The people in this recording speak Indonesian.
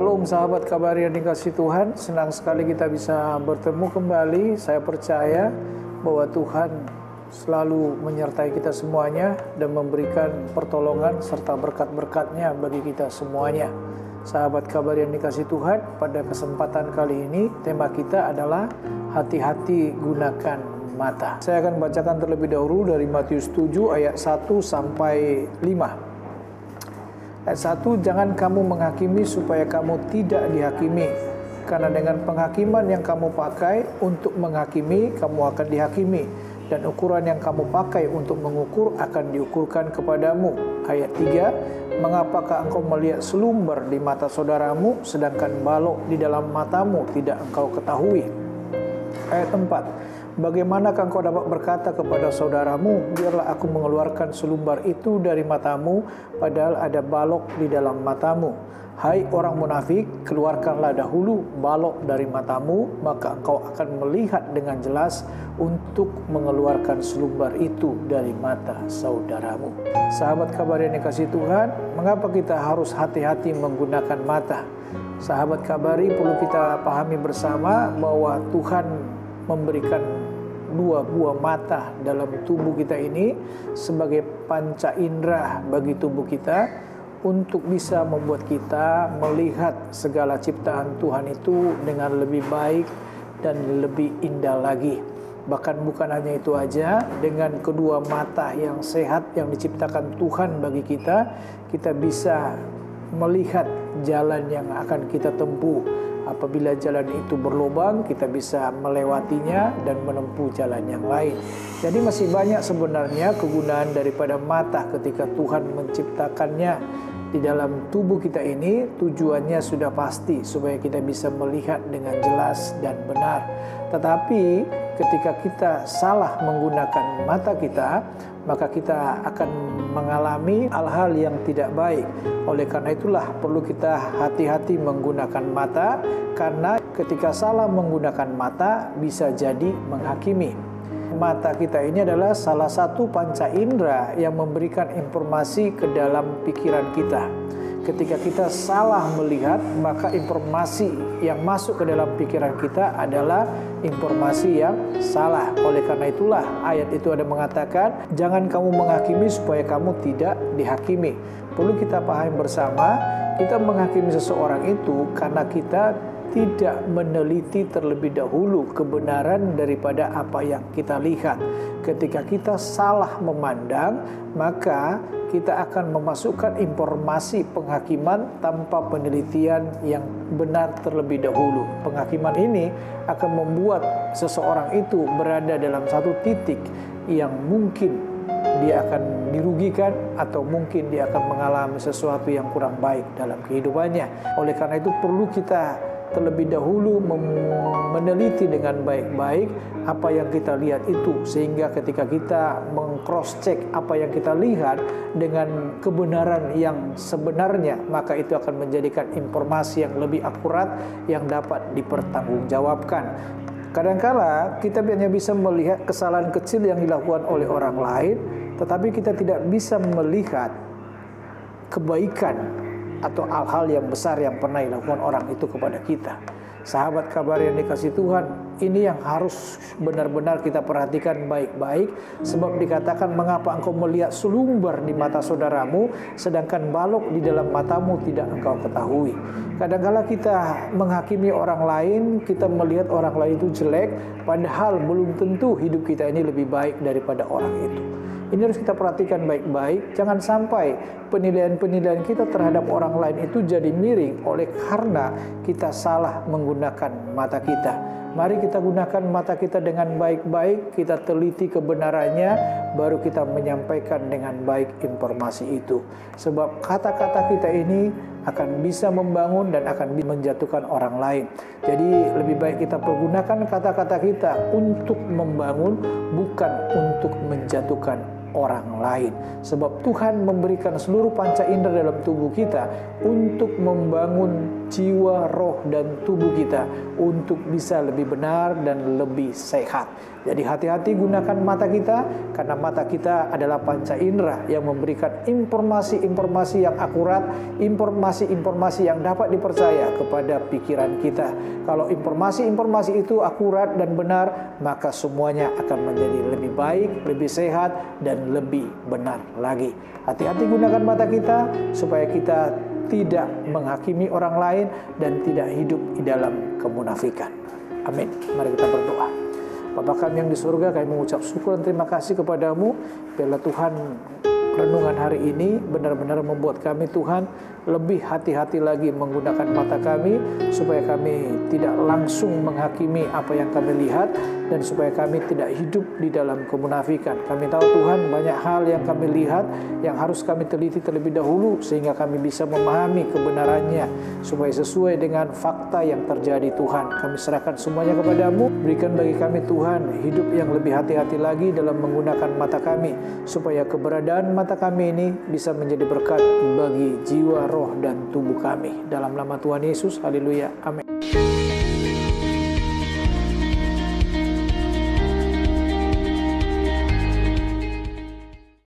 Shalom sahabat kabar yang dikasihi Tuhan, senang sekali kita bisa bertemu kembali. Saya percaya bahwa Tuhan selalu menyertai kita semuanya dan memberikan pertolongan serta berkat-berkat-Nya bagi kita semuanya. Sahabat kabar yang dikasihi Tuhan, pada kesempatan kali ini tema kita adalah hati-hati gunakan mata. Saya akan bacakan terlebih dahulu dari Matius 7 ayat 1 sampai 5. Ayat 1, jangan kamu menghakimi supaya kamu tidak dihakimi. Karena dengan penghakiman yang kamu pakai untuk menghakimi, kamu akan dihakimi. Dan ukuran yang kamu pakai untuk mengukur akan diukurkan kepadamu. Ayat 3, mengapakah engkau melihat selumbar di mata saudaramu, sedangkan balok di dalam matamu tidak engkau ketahui? Ayat 4, bagaimanakah engkau dapat berkata kepada saudaramu, biarlah aku mengeluarkan selumbar itu dari matamu, padahal ada balok di dalam matamu? Hai orang munafik, keluarkanlah dahulu balok dari matamu, maka engkau akan melihat dengan jelas untuk mengeluarkan selumbar itu dari mata saudaramu. Sahabat kabar yang dikasihi Tuhan, mengapa kita harus hati-hati menggunakan mata? Sahabat kabari, perlu kita pahami bersama bahwa Tuhan memberikan dua buah mata dalam tubuh kita ini sebagai panca indera bagi tubuh kita untuk bisa membuat kita melihat segala ciptaan Tuhan itu dengan lebih baik dan lebih indah lagi. Bahkan bukan hanya itu aja, dengan kedua mata yang sehat yang diciptakan Tuhan bagi kita, kita bisa melihat jalan yang akan kita tempuh. Apabila jalan itu berlubang, kita bisa melewatinya dan menempuh jalan yang lain. Jadi masih banyak sebenarnya kegunaan daripada mata ketika Tuhan menciptakannya di dalam tubuh kita ini. Tujuannya sudah pasti supaya kita bisa melihat dengan jelas dan benar. Tetapi ketika kita salah menggunakan mata kita, maka kita akan mengalami hal-hal yang tidak baik. Oleh karena itulah perlu kita hati-hati menggunakan mata, karena ketika salah menggunakan mata bisa jadi menghakimi. Mata kita ini adalah salah satu panca indera yang memberikan informasi ke dalam pikiran kita. Ketika kita salah melihat, maka informasi yang masuk ke dalam pikiran kita adalah informasi yang salah. Oleh karena itulah ayat itu ada mengatakan, jangan kamu menghakimi supaya kamu tidak dihakimi. Perlu kita pahami bersama, kita menghakimi seseorang itu karena kita tidak meneliti terlebih dahulu kebenaran daripada apa yang kita lihat. Ketika kita salah memandang, maka kita akan memasukkan informasi penghakiman tanpa penelitian yang benar terlebih dahulu. Penghakiman ini akan membuat seseorang itu berada dalam satu titik yang mungkin dia akan dirugikan atau mungkin dia akan mengalami sesuatu yang kurang baik dalam kehidupannya. Oleh karena itu perlu kita terlebih dahulu meneliti dengan baik-baik apa yang kita lihat itu, sehingga ketika kita meng-cross check apa yang kita lihat dengan kebenaran yang sebenarnya, maka itu akan menjadikan informasi yang lebih akurat yang dapat dipertanggungjawabkan. Kadangkala kita hanya bisa melihat kesalahan kecil yang dilakukan oleh orang lain, tetapi kita tidak bisa melihat kebaikan atau hal-hal yang besar yang pernah dilakukan orang itu kepada kita. Sahabat kabar yang dikasihi Tuhan, ini yang harus benar-benar kita perhatikan baik-baik. Sebab dikatakan, mengapa engkau melihat selumbar di mata saudaramu, sedangkan balok di dalam matamu tidak engkau ketahui. Kadang-kala kita menghakimi orang lain, kita melihat orang lain itu jelek, padahal belum tentu hidup kita ini lebih baik daripada orang itu. Ini harus kita perhatikan baik-baik. Jangan sampai penilaian-penilaian kita terhadap orang lain itu jadi miring oleh karena kita salah menggunakan mata kita. Mari kita gunakan mata kita dengan baik-baik, kita teliti kebenarannya, baru kita menyampaikan dengan baik informasi itu. Sebab kata-kata kita ini akan bisa membangun dan akan menjatuhkan orang lain. Jadi lebih baik kita pergunakan kata-kata kita untuk membangun, bukan untuk menjatuhkan orang lain. Sebab Tuhan memberikan seluruh panca indera dalam tubuh kita untuk membangun jiwa, roh, dan tubuh kita untuk bisa lebih benar dan lebih sehat. Jadi hati-hati gunakan mata kita, karena mata kita adalah panca indera yang memberikan informasi-informasi yang akurat, informasi-informasi yang dapat dipercaya kepada pikiran kita. Kalau informasi-informasi itu akurat dan benar, maka semuanya akan menjadi lebih baik, lebih sehat, dan lebih benar lagi. Hati-hati gunakan mata kita supaya kita tidak menghakimi orang lain dan tidak hidup di dalam kemunafikan. Amin. Mari kita berdoa. Bapa kami yang di surga, kami mengucap syukur dan terima kasih kepadamu. Biarlah Tuhan, renungan hari ini benar-benar membuat kami Tuhan lebih hati-hati lagi menggunakan mata kami, supaya kami tidak langsung menghakimi apa yang kami lihat, dan supaya kami tidak hidup di dalam kemunafikan. Kami tahu Tuhan, banyak hal yang kami lihat yang harus kami teliti terlebih dahulu sehingga kami bisa memahami kebenarannya supaya sesuai dengan fakta yang terjadi. Tuhan, kami serahkan semuanya kepadamu. Berikan bagi kami Tuhan hidup yang lebih hati-hati lagi dalam menggunakan mata kami, supaya keberadaan mata kami ini bisa menjadi berkat bagi jiwa, roh, dan tubuh kami. Dalam nama Tuhan Yesus, haleluya, amin.